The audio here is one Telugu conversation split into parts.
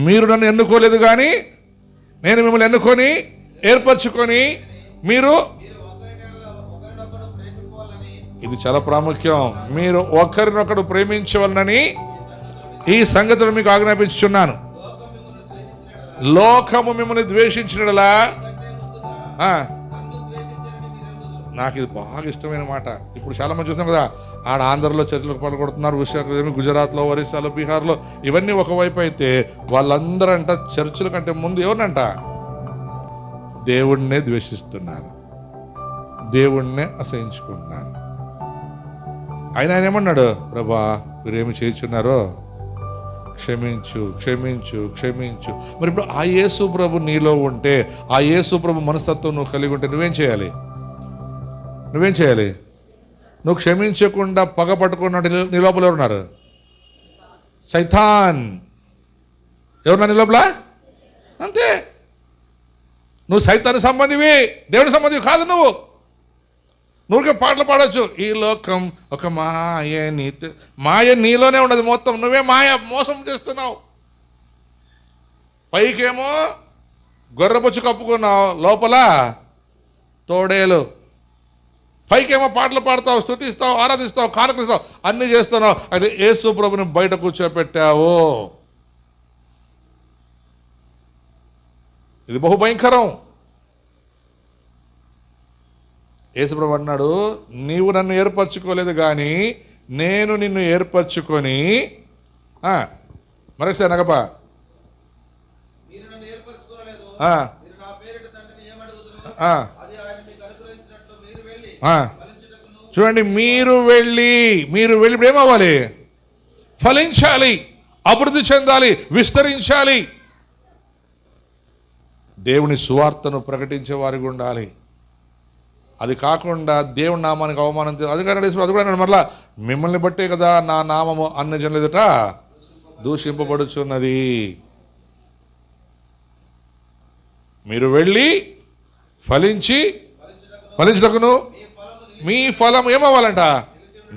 మీరు నన్ను ఎన్నుకోలేదు కానీ నేను మిమ్మల్ని ఎన్నుకొని ఏర్పరచుకొని మీరు, ఇది చాలా ప్రాముఖ్యం, మీరు ఒకరినొకడు ప్రేమించవలనని ఈ సంగతులు మీకు ఆజ్ఞాపించుచున్నాను. లోకము మిమ్మల్ని ద్వేషించినలా, నాకు ఇది బాగా ఇష్టమైన మాట. ఇప్పుడు చాలా మంది చూస్తున్నాం కదా, ఆడ ఆంధ్రలో చర్చలకు పాల్గొడుతున్నారు, గుజరాత్లో, ఒరిస్సాలో, బీహార్లో, ఇవన్నీ ఒకవైపు అయితే వాళ్ళందరంట చర్చిల కంటే ముందు ఎవరినంట దేవుణ్ణే ద్వేషిస్తున్నారు, దేవుణ్ణే అసహించుకుంటున్నారు. ఆయన ఏమన్నాడు, ప్రభా మీరేమి చేయుచున్నారో క్షమించు క్షమించు క్షమించు. మరి ఇప్పుడు ఆ యేసు ప్రభు నీలో ఉంటే, ఆ యేసు ప్రభు మనస్తత్వం నువ్వు కలిగి ఉంటే నువ్వేం చేయాలి? నువ్వు క్షమించకుండా పగ పట్టుకున్నట్టు నీ లోపల ఎవరున్నారు? సైతాన్. ఎవరున్నారు నీ లోపల? అంతే. నువ్వు సైతాన్ సంబంధివి, దేవుని సంబంధివి కాదు. నువ్వుకే పాటలు పాడవచ్చు, ఈ లోకం ఒక మాయ నీలోనే ఉండదు మొత్తం. నువ్వే మాయ మోసం చేస్తున్నావు. పైకేమో గొర్రెబొచ్చు కప్పుకున్నావు, లోపల తోడేలు. పైకేమో పాటలు పాడతావు, స్తుతిస్తావు, ఆరాధిస్తావు, కానుకలిస్తావు, అన్నీ చేస్తున్నావు. అయితే యేసు ప్రభుని బయట కూర్చోపెట్టావు. ఇది బహుభయంకరం. యేసు ప్రభు అన్నాడు, నీవు నన్ను ఏర్పరచుకోలేదు కానీ నేను నిన్ను ఏర్పరచుకొని, మరొకసారి నగపా, చూడండి, మీరు వెళ్ళి ఇప్పుడు ఏమవ్వాలి? ఫలించాలి, అభివృద్ధి చెందాలి, విస్తరించాలి, దేవుని సువార్తను ప్రకటించే వారికి ఉండాలి. అది కాకుండా దేవుని నామానికి అవమానం, అది కూడా మరలా మిమ్మల్ని బట్టే కదా నా నామము అన్ని జనుల ఎదుట దూషింపబడుచున్నది. మీరు వెళ్ళి ఫలించుటకును మీ ఫలం ఏమవ్వాలంట?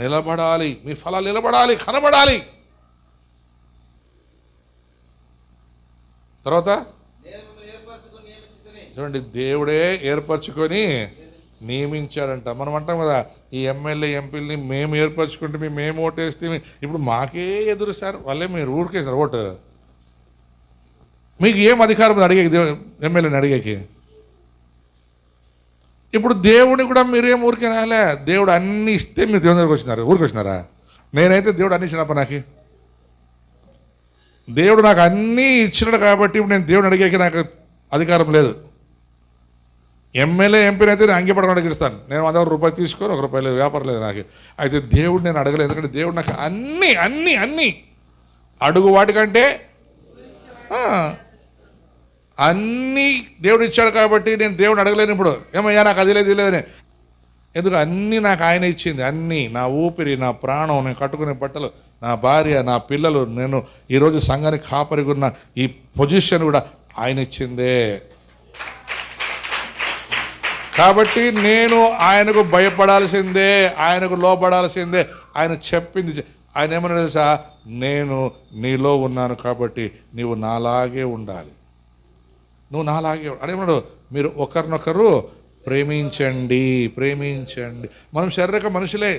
నిలబడాలి. మీ ఫలాలు నిలబడాలి, కనబడాలి. తర్వాత చూడండి, దేవుడే ఏర్పరచుకొని నియమించాడంట. మనం అంటాం కదా, ఈ ఎమ్మెల్యే ఎంపీలని మేము ఏర్పరచుకుంటే మేము ఓటేస్తే ఇప్పుడు మాకే ఎదురు సార్, వాళ్ళే మీరు ఊరికేసారు ఓటు. మీకు ఏం అధికారం అడిగేకి, ఎమ్మెల్యేని అడిగేకి? ఇప్పుడు దేవుని కూడా మీరేం ఊరికే రాలే, దేవుడు అన్నీ ఇస్తే మీరు దేవుని దగ్గరికి ఊరికి వచ్చినారా? నేనైతే దేవుడు అన్ని ఇచ్చినప్ప నాకు, దేవుడు నాకు అన్నీ ఇచ్చినాడు కాబట్టి ఇప్పుడు నేను దేవుని అడిగేకి నాకు అధికారం లేదు. ఎమ్మెల్యే ఎంపీని అయితే నేను అంగీపడకుండా గెలుస్తాను, నేను 100 రూపాయలు తీసుకొని 1 రూపాయలు వ్యాపారం లేదు నాకు. అయితే దేవుడు నేను అడగలేదు, ఎందుకంటే దేవుడు నాకు అన్నీ అన్నీ అన్నీ అడుగు వాటికంటే అన్నీ దేవుడు ఇచ్చాడు కాబట్టి నేను దేవుడిని అడగలేను. ఇప్పుడు ఏమయ్యా నాకు అది లేదు, ఇది లేదని. ఎందుకు? అన్నీ నాకు ఆయన ఇచ్చింది. అన్నీ, నా ఊపిరి, నా ప్రాణం, నేను కట్టుకునే బట్టలు, నా భార్య, నా పిల్లలు, నేను ఈరోజు సంఘానికి కాపరిగా ఉన్న ఈ పొజిషన్ కూడా ఆయన ఇచ్చిందే. కాబట్టి నేను ఆయనకు భయపడాల్సిందే, ఆయనకు లోపడాల్సిందే. ఆయన చెప్పింది, ఆయన ఏమన్నా తెలుసా? నేను నీలో ఉన్నాను కాబట్టి నీవు నాలాగే ఉండాలి, నువ్వు నాలాగే అదేమన్నాడు? మీరు ఒకరినొకరు ప్రేమించండి. మనం శారీరక మనుషులే,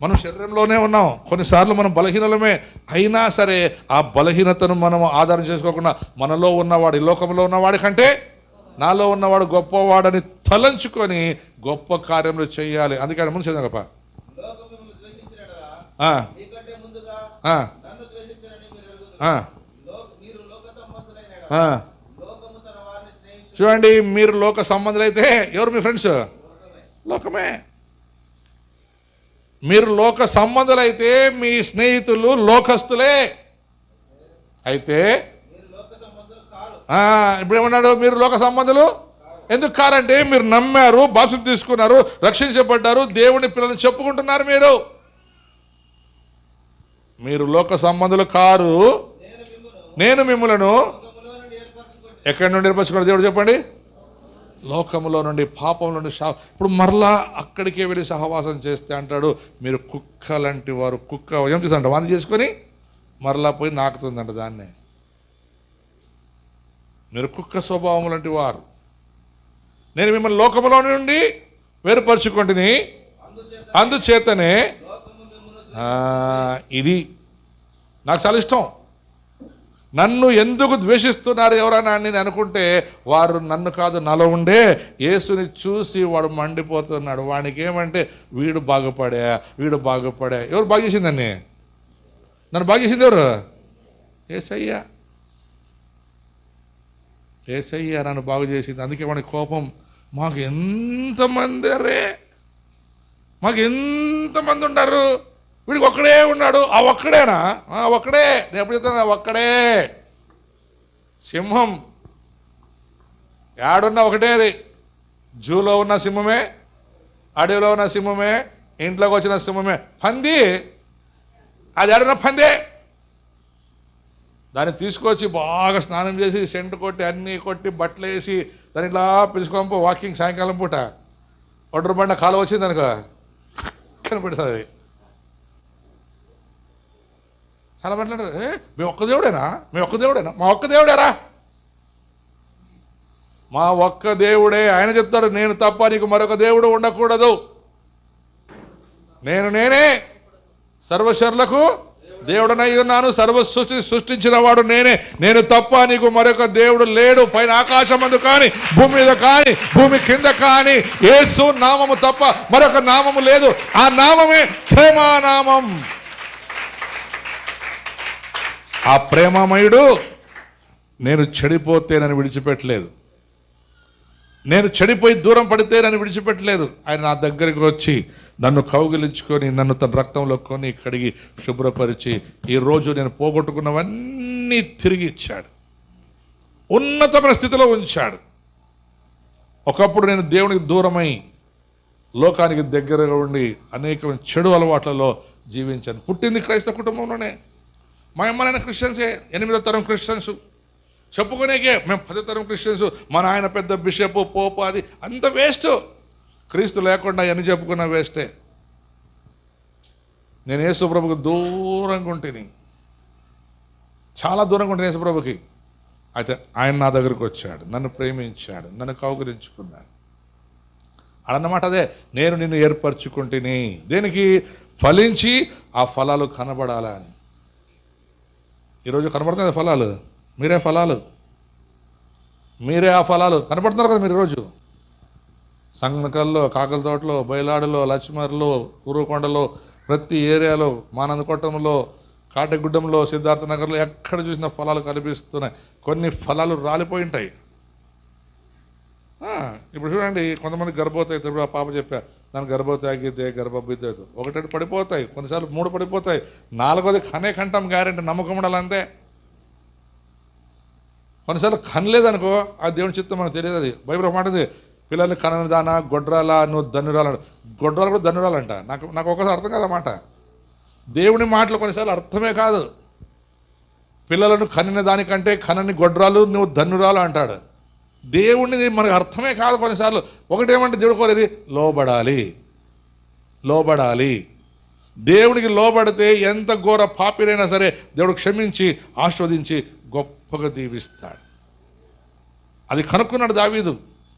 మనం శరీరంలోనే ఉన్నాం. కొన్నిసార్లు మనం బలహీనలమే, అయినా సరే ఆ బలహీనతను మనం ఆధారం చేసుకోకుండా మనలో ఉన్నవాడు, ఈ లోకంలో ఉన్నవాడి కంటే నాలో ఉన్నవాడు గొప్పవాడని తలంచుకొని గొప్ప కార్యములు చేయాలి. అందుకని ముందు చదవగప్ప. చూడండి, మీరు లోక సంబంధులైతే ఎవరు మీ ఫ్రెండ్స్? లోకమే. మీరు లోక సంబంధులైతే మీ స్నేహితులు లోకస్తులే. అయితే ఇప్పుడు ఏమన్నాడు? మీరు లోక సంబంధులు ఎందుకు కారంటే మీరు నమ్మారు, బాప్తిసం తీసుకున్నారు, రక్షించబడ్డారు, దేవుని పిల్లల్ని చెప్పుకుంటున్నారు. మీరు లోక సంబంధులు కారు, నేను మిమ్మలను ఎక్కడి నుండి ఏర్పరచుకున్నాడు దేవుడు చెప్పండి? లోకములో నుండి, పాపం నుండి. ఇప్పుడు మరలా అక్కడికే వెళ్ళి సహవాసం చేస్తే అంటాడు, మీరు కుక్క లాంటి వారు. కుక్క ఏం చేస్తారంట? వాంతి చేసుకొని మరలా పోయి నాకుతుందంట దాన్నే. మీరు కుక్క స్వభావం లాంటి వారు. నేను మిమ్మల్ని లోకములో నుండి వేరుపరుచుకుంటుని, అందుచేతనే ఇది నాకు చాలా ఇష్టం. నన్ను ఎందుకు ద్వేషిస్తున్నారు ఎవరైనా అని అనుకుంటే వారు నన్ను కాదు, నాలో ఉండే యేసుని చూసి వాడు మండిపోతున్నాడు. వాడికి ఏమంటే వీడు బాగుపడా. ఎవరు బాగు చేసిందని? నన్ను బాగు చేసింది ఎవరు? యేసయ్య నన్ను బాగు చేసింది. అందుకే వాడికి కోపం. మాకు ఎంతమంది ఉన్నారు, వీడికి ఒక్కడే ఉన్నాడు. ఆ ఒక్కడేనా? ఒక్కడే. నేను ఎప్పుడు చెప్తాను, ఒక్కడే సింహం. యాడున్నా ఒకటే. అది జూలో ఉన్న సింహమే, అడవిలో ఉన్న సింహమే, ఇంట్లోకి వచ్చిన సింహమే. పంది అది ఆడిన పందే. దాన్ని తీసుకొచ్చి బాగా స్నానం చేసి సెంటు కొట్టి అన్నీ కొట్టి బట్టలు వేసి దాన్ని ఇట్లా పిలుచుకోంపో వాకింగ్ సాయంకాలం పూట ఒడ్రు బండ కాలు వచ్చింది అనుకో కనిపెడుతుంది. చాలా మాట్లాడారు, మేము ఒక్క దేవుడేనా? మా ఒక్క దేవుడేరా? మా ఒక్క దేవుడే. ఆయన చెప్తాడు, నేను తప్ప నీకు మరొక దేవుడు ఉండకూడదు. నేనే సర్వశరులకు దేవుడనై ఉన్నాను. సర్వ సృష్టించిన వాడు నేనే. నేను తప్ప నీకు మరొక దేవుడు లేడు. పైన ఆకాశమందు కానీ, భూమి మీద కానీ, భూమి కింద కానీ యేసు నామము తప్ప మరొక నామము లేదు. ఆ నామమే ప్రేమానామం. ఆ ప్రేమమయుడు నేను చెడిపోతే నన్ను విడిచిపెట్టలేదు. నేను చెడిపోయి దూరం పడితే నన్ను విడిచిపెట్టలేదు. ఆయన నా దగ్గరికి వచ్చి నన్ను కౌగిలించుకొని నన్ను తన రక్తంలో కొని కడిగి శుభ్రపరిచి ఈరోజు నేను పోగొట్టుకున్నవన్నీ తిరిగి ఇచ్చాడు. ఉన్నతమైన స్థితిలో ఉంచాడు. ఒకప్పుడు నేను దేవునికి దూరమై లోకానికి దగ్గరగా ఉండి అనేక చెడు అలవాట్లలో జీవించాను. పుట్టింది క్రైస్తవ కుటుంబంలోనే. మా అమ్మనైనా క్రిస్టియన్సే. 8వ తరం క్రిస్టియన్స్. చెప్పుకునేకే మేము 10వ తరం క్రిస్టియన్స్. మా నాయన పెద్ద బిషప్, పోపు, అది అంత వేస్ట్. క్రీస్తు లేకుండా ఎన్ని చెప్పుకున్నా వేస్టే. నేను యేసుప్రభుకి దూరంగా ఉంటేని, చాలా దూరంగా ఉంటాను యేసుప్రభుకి. అయితే ఆయన నా దగ్గరకు వచ్చాడు, నన్ను ప్రేమించాడు, నన్ను కౌగిలించుకున్నాడు. అదన్నమాట. అదే నేను నిన్ను ఏర్పరచుకుంటేని. దేనికి? ఫలించి ఆ ఫలాలు కనబడాలా అని. ఈరోజు కనబడుతుంది ఫలాలు. మీరే ఆ ఫలాలు కనబడుతున్నారు కదా మీరు ఈరోజు. సంగనకల్లో, కాకల తోటలో, బయలాడులో, లక్ష్మర్లో, ఊరుకొండలో, ప్రతి ఏరియాలో, మానందకొట్టంలో, కాటగుడ్డంలో, సిద్ధార్థ నగర్లో ఎక్కడ చూసిన ఫలాలు కనిపిస్తున్నాయి. కొన్ని ఫలాలు రాలిపోయి ఉంటాయి. ఇప్పుడు చూడండి, కొంతమంది గర్భవతి అవుతాయి. ఇప్పుడు ఆ పాప చెప్పా, దాని గర్భవతి ఆగిద్దే, గర్భబిద్ద అవుతుంది. ఒకటి పడిపోతాయి, కొన్నిసార్లు 3 పడిపోతాయి, 4వది కనే కంటాం గ్యారెంటీ. నమ్మకం ఉండాలంతే. కొన్నిసార్లు కనలేదనుకో, ఆ దేవుని చిత్తం మనకు తెలియదు. అది బైబిల్ మాట ఉంది, పిల్లల్ని కనని దానా గొడ్రాలా నువ్వు ధన్యురాలంట. గొడ్రాలు కూడా ధన్యురాలంట. నాకు ఒకసారి అర్థం కాదన్నమాట. దేవుని మాటలు కొన్నిసార్లు అర్థమే కాదు. పిల్లలను కనిన దానికంటే కనని గొడ్రాలు నువ్వు ధన్యురాలు అంటాడు. దేవుడిని మనకు అర్థమే కాదు కొన్నిసార్లు. ఒకటేమంటే దేవుడు కోరేది లోబడాలి. దేవునికి లోబడితే ఎంత ఘోర పాపిరైనా సరే దేవుడు క్షమించి ఆస్వాదించి గొప్పగా దీవిస్తాడు. అది కనుక్కున్నాడు దావీదు.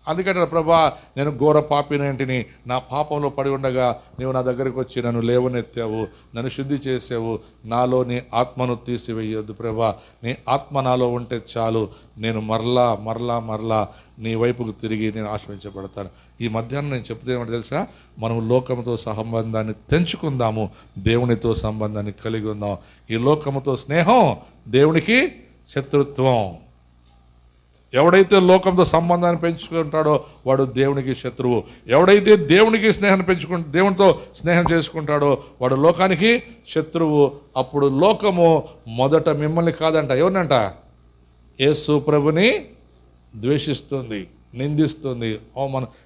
అందుకంటే ప్రభా, నేను ఘోర పాపినేంటిని, నా పాపంలో పడి ఉండగా నీవు నా దగ్గరికి వచ్చి నన్ను లేవనెత్తావు, నన్ను శుద్ధి చేసావు. నాలో నీ ఆత్మను తీసివేయొద్దు ప్రభా. నీ ఆత్మ నాలో ఉంటే చాలు, నేను మరలా నీ వైపుకు తిరిగి నేను ఆశ్రయించబడతాను. ఈ మధ్యాహ్నం నేను చెప్తే ఏమంటే తెలుసా, మనం లోకంతో సంబంధాన్ని తెంచుకుందాము, దేవునితో సంబంధాన్ని కలిగి ఉందాం. ఈ లోకముతో స్నేహం దేవునికి శత్రుత్వం. ఎవడైతే లోకంతో సంబంధాన్ని పెంచుకుంటాడో వాడు దేవునికి శత్రువు. ఎవడైతే దేవునికి దేవునితో స్నేహం చేసుకుంటాడో వాడు లోకానికి శత్రువు. అప్పుడు లోకము మొదట మిమ్మల్ని కాదంట, ఎవరినంట? యేసు ప్రభుని ద్వేషిస్తుంది, నిందిస్తుంది.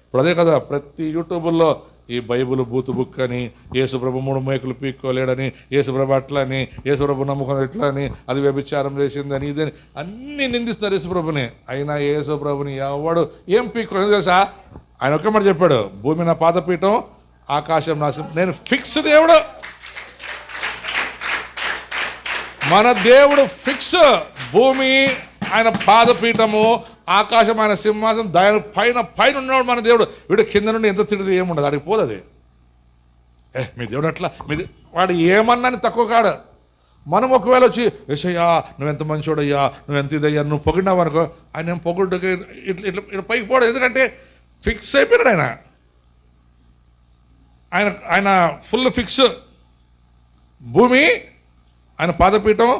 ఇప్పుడు అదే కదా, ప్రతి యూట్యూబుల్లో ఈ బైబుల్ బూతు బుక్ అని, యేసుప్రభు 3 మేకులు పీక్కోలేడని, యేసుప్రభు అట్లని, యేసుప్రభు నమ్మకం ఎట్లని, అది వ్యభిచారం చేసిందని, ఇదని అన్నీ నిందిస్తారు యేసుప్రభుని. అయినా యేసుప్రభుని ఎవడు ఏం పీక్కోలేదు తెలుసా? ఆయన ఒక్క మాట చెప్పాడు, భూమి నా పాదపీఠం, ఆకాశం నా. నేను ఫిక్స్ దేవుడు. మన దేవుడు ఫిక్స్. భూమి ఆయన పాదపీఠము, ఆకాశం ఆయన సింహాసనం, దాని పైన ఉన్నవాడు మన దేవుడు. వీడు కింద నుండి ఎంత తిడితే ఏముండదు, అడిగి పోదు అది. మీ దేవుడు అట్లా, వాడు ఏమన్నాని తక్కువ కాడు. మనం ఒకవేళ వచ్చి యేసయ్యా నువ్వెంత మంచోడయ్యా, నువ్వెంత ఇదయ్యా, నువ్వు పొగిడినావు అనుకో, ఆయన ఏం పొగుడుకి ఇట్లా ఇట్లా ఇట్లా పైకి పోవడం. ఎందుకంటే ఫిక్స్ అయిపోయినాడు ఆయన. ఆయన ఆయన ఫుల్ ఫిక్స్. భూమి ఆయన పాదపీఠం,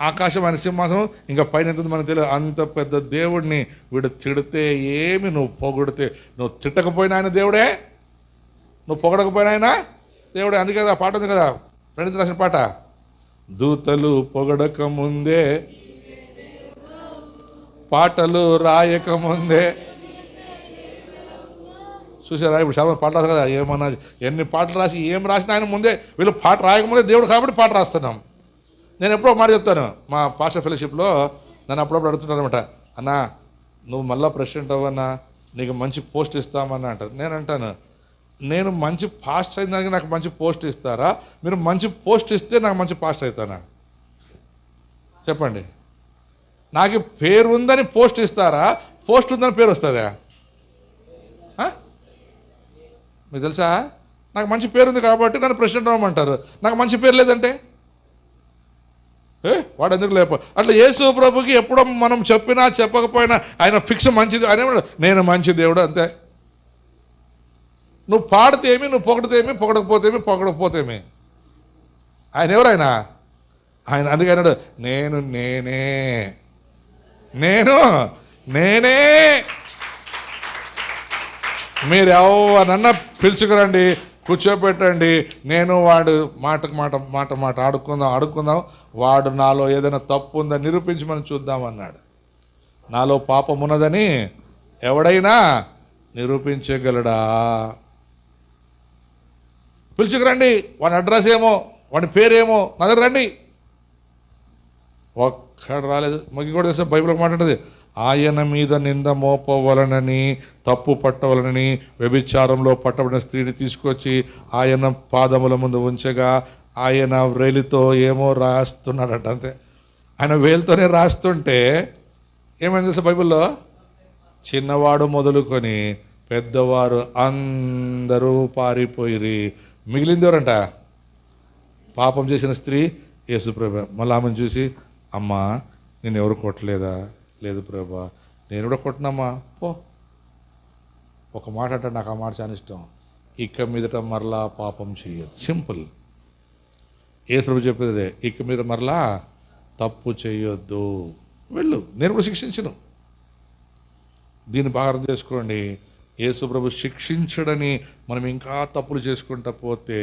ఆకాశం ఆయన సింహాసనం, ఇంకా పైన ఎంత మనకు తెలియదు. అంత పెద్ద దేవుడిని వీడు తిడితే ఏమి, నువ్వు పొగిడితే, నువ్వు తిట్టకపోయినా ఆయన దేవుడే, నువ్వు పొగడకపోయినా ఆయన దేవుడే. అందుకే కదా పాట ఉంది కదా, ప్రణీత్ రాసిన పాట, దూతలు పొగడక ముందే, పాటలు రాయక ముందే. చూసారా, ఇప్పుడు చాలా పాటలు రాదు కదా, ఏమన్నా ఎన్ని పాటలు రాసి ఏం రాసినా ఆయన ముందే, వీళ్ళు పాట రాయకముందే దేవుడు కాబట్టి పాట రాస్తున్నాం. నేను ఎప్పుడో మాట చెప్తాను, మా పాస్టర్ ఫెలోషిప్లో నన్ను అప్పుడప్పుడు అడుగుతుంటారు అనమాట, అన్నా నువ్వు మళ్ళీ ప్రెసిడెంట్ అవ్వన్నా, నీకు మంచి పోస్ట్ ఇస్తామన్నా అంటారు. నేను అంటాను, నేను మంచి పాస్టర్ అయిన దానికి నాకు మంచి పోస్ట్ ఇస్తారా, మీరు మంచి పోస్ట్ ఇస్తే నాకు మంచి పాస్టర్ అవుతానా? చెప్పండి. నాకు పేరు ఉందని పోస్ట్ ఇస్తారా, పోస్ట్ ఉందని పేరు వస్తుందా? మీకు తెలుసా, నాకు మంచి పేరు ఉంది కాబట్టి నన్ను ప్రెసిడెంట్ అవ్వమంటారు, నాకు మంచి పేరు లేదంటే వాడు ఎందుకు లేప. అట్లా యేసు ప్రభుకి ఎప్పుడో మనం చెప్పినా చెప్పకపోయినా ఆయన ఫిక్స్ మంచిది. ఆయన నేను మంచి దేవుడు అంతే. నువ్వు పాడితే ఏమి, నువ్వు పొగడితేమి, పొగడకపోతేమి, పొగడకపోతేమి. ఆయన ఎవరైనా ఆయన అందుకే అన్నాడు, నేను నేనే, నేను నేనే. మీరు ఎవరన్నా పిలుచుకురండి, కూర్చోపెట్టండి, నేను వాడు మాటకు మాట మాట మాట ఆడుకుందాం, వాడు నాలో ఏదైనా తప్పు ఉందని నిరూపించమని చూద్దామన్నాడు. నాలో పాపం ఉన్నదని ఎవడైనా నిరూపించగలడా? పిలుచుకురండి, వాడి అడ్రస్ ఏమో, వాడి పేరేమో, నా దగ్గర రండి. ఒక్కడు రాలేదు. మగ్గి కూడా తెలుసా, బైబిల్ మాట్లాడుతుంది, ఆయన మీద నింద మోపవలనని, తప్పు పట్టవలనని వ్యభిచారంలో పట్టబడిన స్త్రీని తీసుకొచ్చి ఆయన పాదముల ముందు ఉంచగా ఆయన వేలితో ఏమో రాస్తున్నాడట. అంతే, ఆయన వేలితోనే రాస్తుంటే ఏమైంది తెలుసా బైబిల్లో, చిన్నవాడు మొదలుకొని పెద్దవారు అందరూ పారిపోయిరి. మిగిలింది ఎవరంట? పాపం చేసిన స్త్రీ, యేసుప్రభు. మళ్ళీ ఆమెను చూసి, అమ్మా నేను ఎవరు కొట్టలేదా? లేదు ప్రభా, నేను కూడా కొట్టినమ్మా, పో. ఒక మాట అంటే నాకు ఆ మాట చాలా ఇష్టం, ఇక మీదట మరలా పాపం చేయొద్దు. సింపుల్. యేసు చెప్పేదే, ఇక మీద మరలా తప్పు చేయొద్దు, వెళ్ళు, నేను కూడా శిక్షించను. దీన్ని బాగా అర్థం చేసుకోండి. యేసు ప్రభు శిక్షించడని మనం ఇంకా తప్పులు చేసుకుంటా పోతే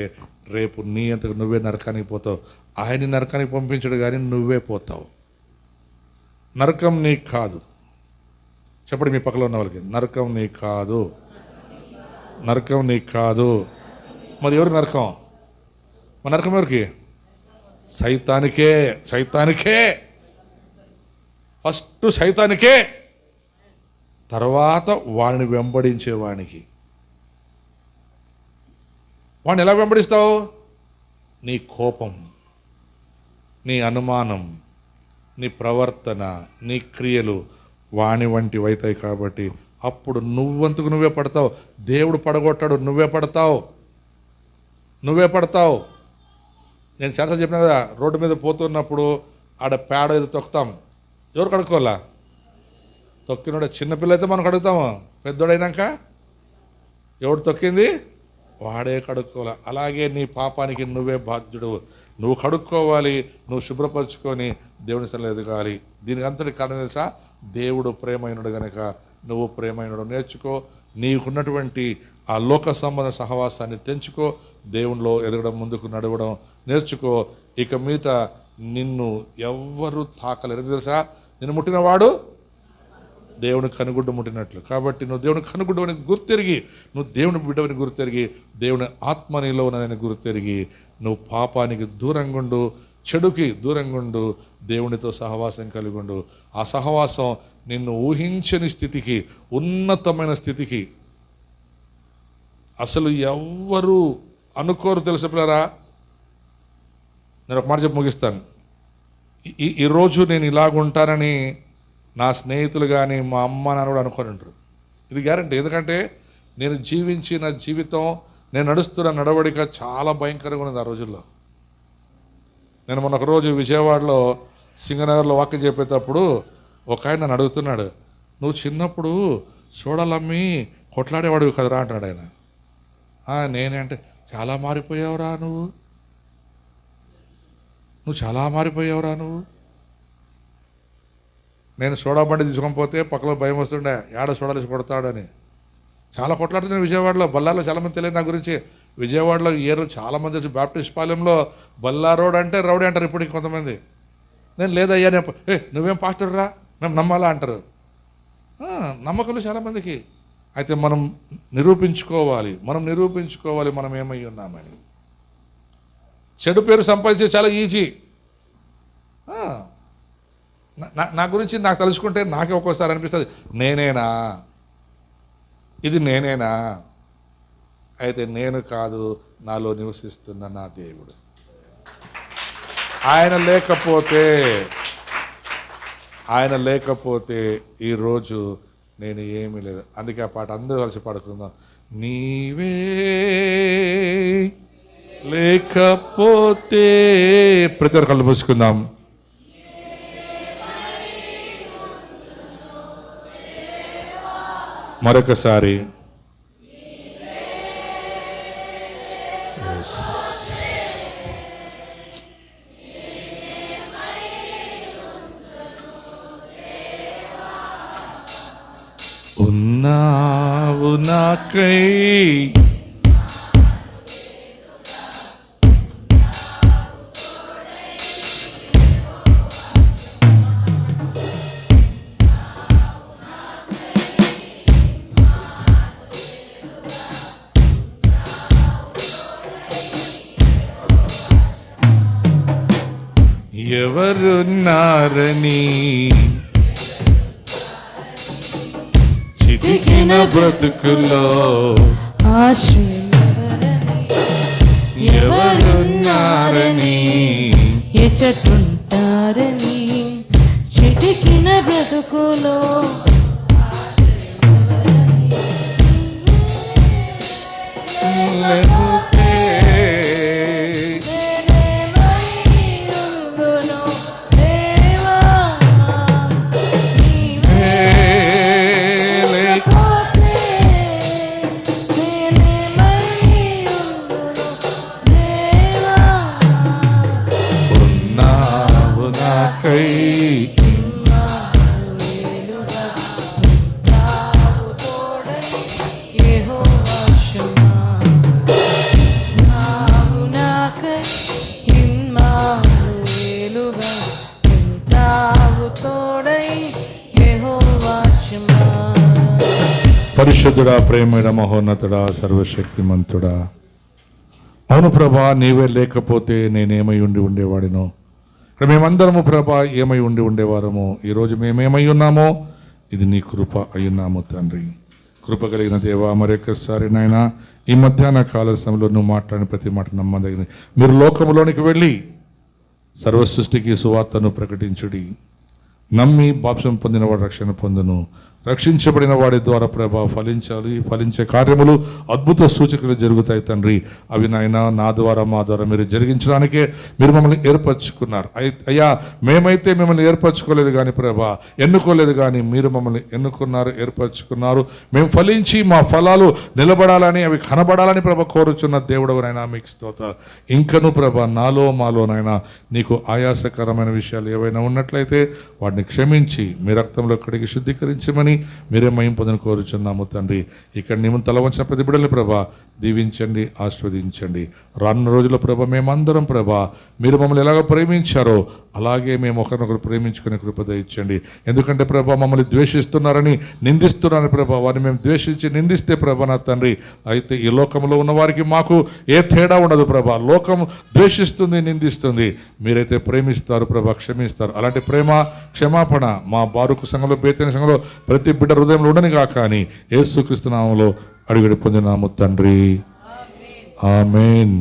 రేపు నీ అంతకు నువ్వే నరకానికి పోతావు. ఆయన్ని నరకానికి పంపించడు కానీ నువ్వే పోతావు. నరకం నీకు కాదు. చెప్పండి మీ పక్కలో ఉన్న వాళ్ళకి, నరకం నీకు కాదు, నరకం నీకు కాదు. మరి ఎవరికి నరకం? మన నరకం ఎవరికి? సైతానికే. సైతానికే ఫస్ట్, సైతానికే, తర్వాత వాడిని వెంబడించేవానికి. వాడిని ఎలా వెంబడిస్తావు? నీ కోపం, నీ అనుమానం, నీ ప్రవర్తన, నీ క్రియలు వాణి వంటివి అవుతాయి. కాబట్టి అప్పుడు నువ్వంతకు నువ్వే పడతావు. దేవుడు పడగొట్టాడు, నువ్వే పడతావు, నువ్వే పడతావు. నేను చాలా చెప్పినా కదా, రోడ్డు మీద పోతున్నప్పుడు ఆడ పేడ ఏదో తొక్కుతాం, ఎవరు కడుక్కోవాలా? తొక్కినోడే. చిన్నపిల్ల అయితే మనం కడుగుతాము, పెద్దోడైనాక ఎవడు తొక్కింది వాడే కడుక్కోవాలి. అలాగే నీ పాపానికి నువ్వే బాధ్యుడు. నువ్వు కడుక్కోవాలి, నువ్వు శుభ్రపరచుకొని దేవుని సన్నిధిలో ఎదగాలి. దీనికి అంతటి కారణం తెలుసా? దేవుడు ప్రేమైనడు గనక నువ్వు ప్రేమైనడు నేర్చుకో. నీకున్నటువంటి ఆ లోక సంబంధ సహవాసాన్ని తెంచుకో. దేవునిలో ఎదగడం, ముందుకు నడవడం నేర్చుకో. ఇక మీట నిన్ను ఎవ్వరూ తాకలేరు. తెలుసా, నిన్ను ముట్టినవాడు దేవుని కనుగుడ్డు ముట్టినట్లు. కాబట్టి నువ్వు దేవుని కనుగుడ్డు అనేది గుర్తెరిగి, నువ్వు దేవుని బిడ్డవని గుర్తెరిగి, దేవుని ఆత్మ నీలో ఉన్నదని గుర్తెరిగి, నువ్వు పాపానికి దూరంగా ఉండు, చెడుకి దూరంగా ఉండు, దేవునితో సహవాసం కలిగి ఉండు. ఆ సహవాసం నిన్ను ఊహించని స్థితికి, ఉన్నతమైన స్థితికి, అసలు ఎవ్వరూ అనుకోరు. తెలుసు పిల్లరా, నేను ఒక మాట చెప్పి ముగిస్తాను. ఈరోజు నేను ఇలాగుంటానని నా స్నేహితులు కానీ మా అమ్మ నాన్న కూడా అనుకొని ఉంటారు. ఇది గ్యారంటీ. ఎందుకంటే నేను జీవించిన జీవితం, నేను నడుస్తున్న నడవడిక చాలా భయంకరంగా ఉన్నది ఆ రోజుల్లో. నేను మొన్న ఒక రోజు విజయవాడలో సింగనగర్లో వాక్యం చెప్పేటప్పుడు ఒక ఆయన నన్ను అడుగుతున్నాడు, నువ్వు చిన్నప్పుడు సోడాలమ్మి కొట్లాడేవాడివి కదరా అంటున్నాడు ఆయన. నేనే అంటే, చాలా మారిపోయావురా నువ్వు చాలా మారిపోయావురా నువ్వు. నేను సోడా బండి తీసుకొని పోతే పక్కలో భయం వస్తుండే, ఏడ సోడాలేసి కొడతాడని. చాలా కొట్లాడుతున్నాను విజయవాడలో. బల్లార్లో చాలామంది తెలియదు నా గురించి. విజయవాడలో చాలామంది వచ్చి బాప్టిస్ట్ పాలెంలో బల్లా రోడ్ అంటే రౌడీ అంటారు ఇప్పటికి కొంతమంది. నేను లేదయ్యా, నువ్వేం పాస్టర్ రా, మేము నమ్మాలా అంటారు. నమ్మకాలు చాలామందికి. అయితే మనం నిరూపించుకోవాలి మనం ఏమై ఉన్నామని. చెడు పేరు సంపాదించే చాలా ఈజీ. నా గురించి నాకు తెలుసుకుంటే నాకే ఒక్కోసారి అనిపిస్తుంది, ఇది నేనేనా? అయితే నేను కాదు, నాలో నివసిస్తున్న నా దేవుడు. ఆయన లేకపోతే ఈరోజు నేను ఏమీ లేదు. అందుకే ఆ పాట అందరూ కలిసి పాడుకుందాం. నీవే లేకపోతే, ప్రతి ఒక్కరు కళ్ళు మూసుకుందాం. మరొకసారి ఉన్నావు నాకై, ఎవరున్నారని చితికిన బ్రతుకులో ఎవరున్నారని ఎచటుంటారని చితికిన బ్రతుకులో పరిశుద్ధుడా, ప్రేమైన మహోన్నతుడా, సర్వశక్తిమంతుడా, అవును ప్రభా, నీవే లేకపోతే నేనేమై ఉండేవాడినో. ఇక్కడ మేమందరము ప్రభా ఏమై ఉండేవారము. ఈరోజు మేమేమై ఉన్నామో ఇది నీ కృప అయ్యున్నాము తండ్రి. కృప కలిగిన దేవా, మరొకసారి నాయన ఈ మధ్యాహ్న కాల సమయంలో నువ్వు మాట్లాడిన ప్రతి మాట నమ్మదగినది. మీరు లోకంలోనికి వెళ్ళి సర్వ సృష్టికి సువార్తను ప్రకటించుడి. నమ్మి బాప్సం పొందిన వాడు రక్షణ పొందును, రక్షించబడిన వాడి ద్వారా ప్రభా ఫలించాలి. ఫలించే కార్యములు, అద్భుత సూచకలు జరుగుతాయి తండ్రి. అవి నాయన మా ద్వారా మీరు జరిగించడానికే మీరు మమ్మల్ని ఏర్పరచుకున్నారు. అయ్యా, మేమైతే మిమ్మల్ని ఏర్పరచుకోలేదు కానీ ప్రభా, ఎన్నుకోలేదు కానీ మీరు మమ్మల్ని ఎన్నుకున్నారు, ఏర్పరచుకున్నారు. మేము ఫలించి మా ఫలాలు నిలబడాలని, అవి కనబడాలని ప్రభా కోరుచున్న దేవుడు నాయనా మీకు స్తోత్రం. ఇంకను ప్రభా నాలో మాలోనైనా నీకు ఆయాసకరమైన విషయాలు ఏవైనా ఉన్నట్లయితే వాటిని క్షమించి మీ రక్తంలో కడిగి శుద్ధీకరించమని మీరే మహిమ పొందని కోరుచున్నాము తండ్రి. ఇక్కడ నీ ముందు తల వంచిన ప్రతి బిడ్డల్ని ప్రభా దీవించండి, ఆశీర్వదించండి. రానున్న రోజుల్లో ప్రభా మేమందరం ప్రభా మీరు మమ్మల్ని ఎలాగ ప్రేమించారో అలాగే మేము ఒకరినొకరు ప్రేమించుకునే కృప దయచేయండి. ఎందుకంటే ప్రభా మమ్మల్ని ద్వేషిస్తున్నారని, నిందిస్తున్నారని ప్రభా వారిని మేము ద్వేషించి నిందిస్తే ప్రభా నా తండ్రి, అయితే ఈ లోకంలో ఉన్న వారికి మాకు ఏ తేడా ఉండదు ప్రభా. లోకం ద్వేషిస్తుంది, నిందిస్తుంది, మీరైతే ప్రేమిస్తారు ప్రభా, క్షమిస్తారు. అలాంటి ప్రేమ, క్షమాపణ మా బారుకు సంఘంలో, బేతేని సంఘంలో ప్రతి బిడ్డ హృదయంలో ఉండని కాక అని యేసుక్రీస్తు నామములో అడిగి పొందినాము తండ్రి. ఆమేన్.